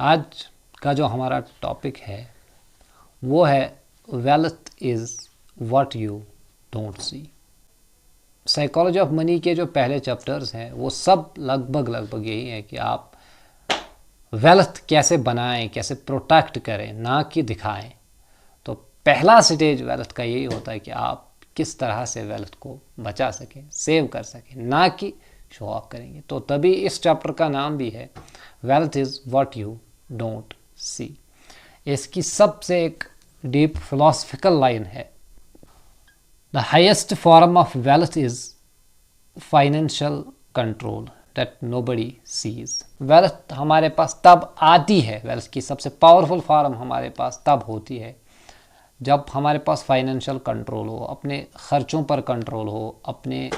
आज का जो हमारा टॉपिक है वो है wealth is what you don't see. Psychology of money के जो पहले चैप्टर्स हैं वो सब लगभग यही है कि आप वेल्थ कैसे बनाएं, कैसे प्रोटेक्ट करें, ना कि दिखाएं। तो पहला स्टेज वेल्थ का यही होता है कि आप किस तरह से वेल्थ को बचा सकें, सेव कर सकें, ना कि शो ऑफ करेंगे। तो तभी इस चैप्टर का नाम भी है wealth is what you don't see. इसकी सबसे एक डीप फिलोसफिकल लाइन है, the highest form of wealth is financial control that nobody seize. Wealth हमारे पास तब आती है, वेल्थ की सबसे पावरफुल फॉर्म हमारे पास तब होती है जब हमारे पास फाइनेंशियल कंट्रोल हो, अपने खर्चों पर कंट्रोल हो, अपने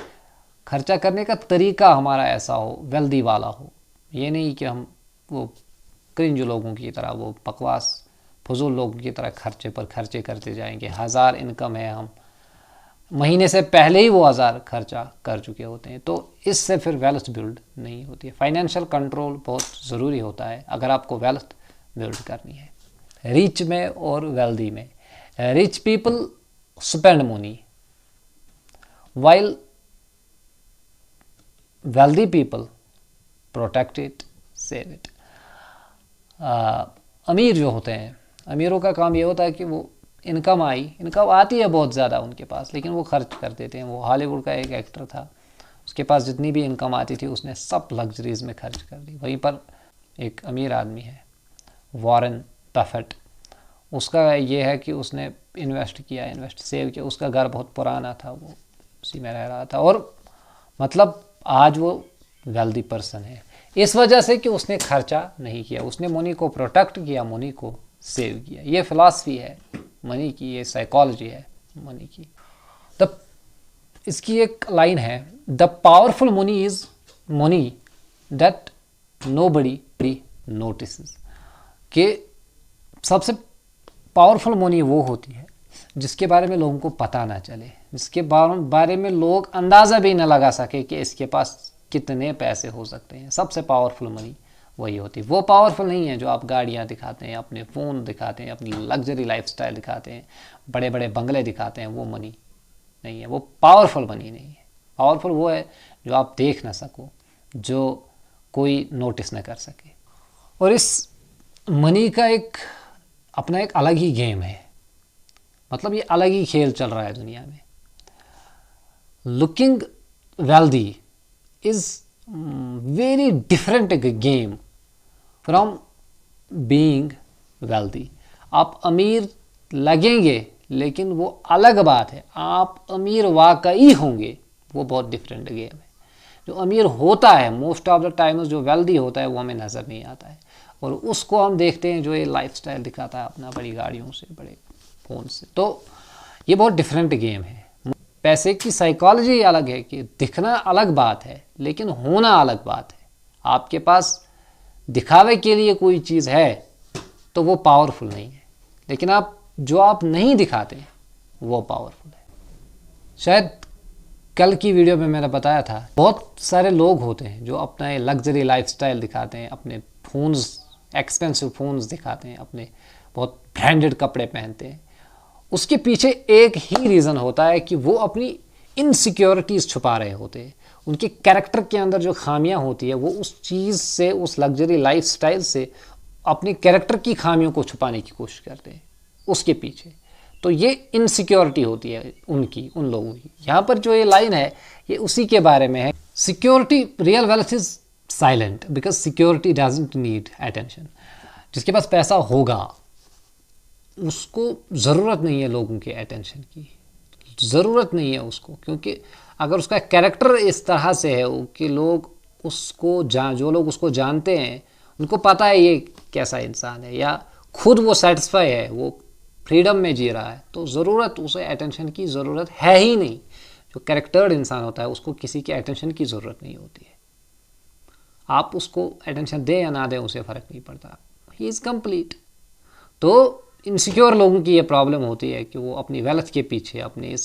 खर्चा करने का तरीका हमारा ऐसा हो, वेल्दी वाला हो। ये नहीं कि हम वो क्रिंज लोगों की तरह, वो बकवास फजूल लोगों की तरह खर्चे पर खर्चे करते जाएंगे। 1000 इनकम है, हम महीने से पहले ही वो 1000 खर्चा कर चुके होते हैं, तो इससे फिर वेल्थ बिल्ड नहीं होती है। फाइनेंशियल कंट्रोल बहुत ज़रूरी होता है अगर आपको वेल्थ बिल्ड करनी है। रिच में और वेल्दी में, rich people spend money while wealthy people protect it, save it। अमीर जो होते हैं, अमीरों का काम ये होता है कि वो इनकम आती है बहुत ज़्यादा उनके पास, लेकिन वो खर्च कर देते हैं। वो हॉलीवुड का एक एक्टर था, उसके पास जितनी भी इनकम आती थी उसने सब लग्जरीज में खर्च कर दी। वहीं पर एक अमीर आदमी है, वॉरेन बफेट, उसका ये है कि उसने इन्वेस्ट सेव किया। उसका घर बहुत पुराना था, वो उसी में रह रहा था, और मतलब आज वो वेल्दी पर्सन है इस वजह से कि उसने खर्चा नहीं किया, उसने मनी को प्रोटेक्ट किया, मनी को सेव किया। ये फिलॉसफी है मनी की, ये साइकोलॉजी है मनी की। द इसकी एक लाइन है, the powerful money is money that nobody notices. कि सबसे पावरफुल मनी वो होती है जिसके बारे में लोगों को पता ना चले, जिसके बारे में लोग अंदाज़ा भी ना लगा सके कि इसके पास कितने पैसे हो सकते हैं। सबसे पावरफुल मनी वही होती है। वो पावरफुल नहीं है जो आप गाड़ियाँ दिखाते हैं, अपने फ़ोन दिखाते हैं, अपनी लग्जरी लाइफस्टाइल दिखाते हैं, बड़े बड़े बंगले दिखाते हैं, वो मनी नहीं है, वो पावरफुल मनी नहीं है। पावरफुल वो है जो आप देख ना सको, जो कोई नोटिस ना कर सके। और इस मनी का एक अपना एक अलग ही गेम है, मतलब ये अलग ही खेल चल रहा है दुनिया में। Looking wealthy is very different game from being wealthy. आप अमीर लगेंगे लेकिन वो अलग बात है, आप अमीर वाकई होंगे, वो बहुत डिफरेंट गेम है। जो अमीर होता है मोस्ट ऑफ द टाइम्स, जो वेल्दी होता है वो हमें नज़र नहीं आता है, और उसको हम देखते हैं जो ये लाइफस्टाइल दिखाता है अपना, बड़ी गाड़ियों से, बड़े फ़ोन से। तो ये बहुत डिफरेंट गेम है। पैसे की साइकोलॉजी अलग है कि दिखना अलग बात है लेकिन होना अलग बात है। आपके पास दिखावे के लिए कोई चीज़ है तो वो पावरफुल नहीं है, लेकिन जो आप नहीं दिखाते वो पावरफुल है। शायद कल की वीडियो में मैंने बताया था, बहुत सारे लोग होते हैं जो अपना ये लग्जरी लाइफस्टाइल दिखाते हैं, अपने फ़ोन्स, एक्सपेंसिव फ़ोन्स दिखाते हैं, अपने बहुत ब्रांडेड कपड़े पहनते हैं। उसके पीछे एक ही रीज़न होता है कि वो अपनी इनसिक्योरिटीज़ छुपा रहे होते हैं। उनके कैरेक्टर के अंदर जो खामियां होती है वो उस चीज़ से, उस लग्जरी लाइफस्टाइल से अपने कैरेक्टर की खामियों को छुपाने की कोशिश करते हैं उसके पीछे। तो ये इनसिक्योरिटी होती है उनकी, उन लोगों की। यहाँ पर जो ये लाइन है ये उसी के बारे में है। Security, real wealth is silent because security doesn't need attention. जिसके पास पैसा होगा उसको ज़रूरत नहीं है लोगों के अटेंशन की, ज़रूरत नहीं है उसको, क्योंकि अगर उसका कैरेक्टर इस तरह से है कि लोग उसको जो लोग उसको जानते हैं उनको पता है ये कैसा इंसान है, या खुद वो सेटिस्फाई है, वो फ्रीडम में जी रहा है, तो ज़रूरत उसे अटेंशन की ज़रूरत है ही नहीं। जो कैरेक्टर्ड इंसान होता है उसको किसी के अटेंशन की ज़रूरत नहीं होती है। आप उसको अटेंशन दें या ना दें उसे फ़र्क नहीं पड़ता, ही इज़ कंप्लीट। तो इनसिक्योर लोगों की ये प्रॉब्लम होती है कि वो अपनी वेल्थ के पीछे, अपनी इस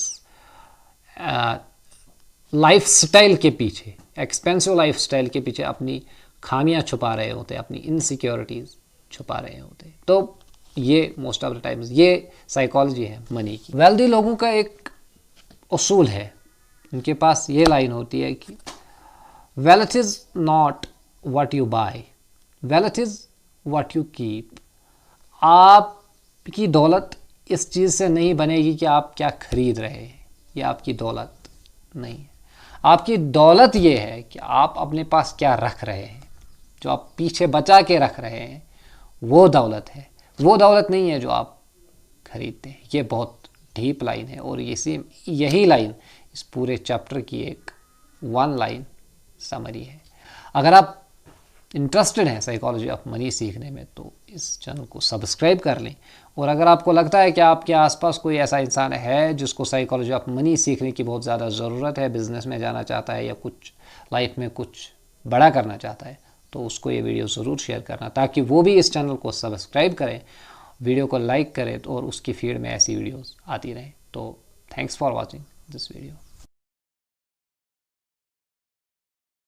लाइफस्टाइल के पीछे, एक्सपेंसिव लाइफस्टाइल के पीछे अपनी खामियां छुपा रहे होते हैं, अपनी इनसिक्योरिटीज़ छुपा रहे होते हैं। तो ये मोस्ट ऑफ द टाइम्स ये साइकोलॉजी है मनी की। वेल्दी लोगों का एक उसूल है, उनके पास ये लाइन होती है कि wealth is not what you buy, wealth is what you keep. आपकी दौलत इस चीज़ से नहीं बनेगी कि आप क्या खरीद रहे हैं, ये आपकी दौलत नहीं है। आपकी दौलत ये है कि आप अपने पास क्या रख रहे हैं, जो आप पीछे बचा के रख रहे हैं वो दौलत है, वो दौलत नहीं है जो आप खरीदते हैं। ये बहुत डीप लाइन है और यही लाइन इस पूरे चैप्टर की एक वन लाइन समरी है। अगर आप इंटरेस्टेड हैं साइकोलॉजी ऑफ मनी सीखने में तो इस चैनल को सब्सक्राइब कर लें। और अगर आपको लगता है कि आपके आसपास कोई ऐसा इंसान है जिसको साइकोलॉजी ऑफ मनी सीखने की बहुत ज़्यादा ज़रूरत है, बिज़नेस में जाना चाहता है या कुछ लाइफ में कुछ बड़ा करना चाहता है, तो उसको ये वीडियो ज़रूर शेयर करना ताकि वो भी इस चैनल को सब्सक्राइब करें, वीडियो को लाइक करें और उसकी फीड में ऐसी वीडियोस आती रहें। तो thanks for watching this video.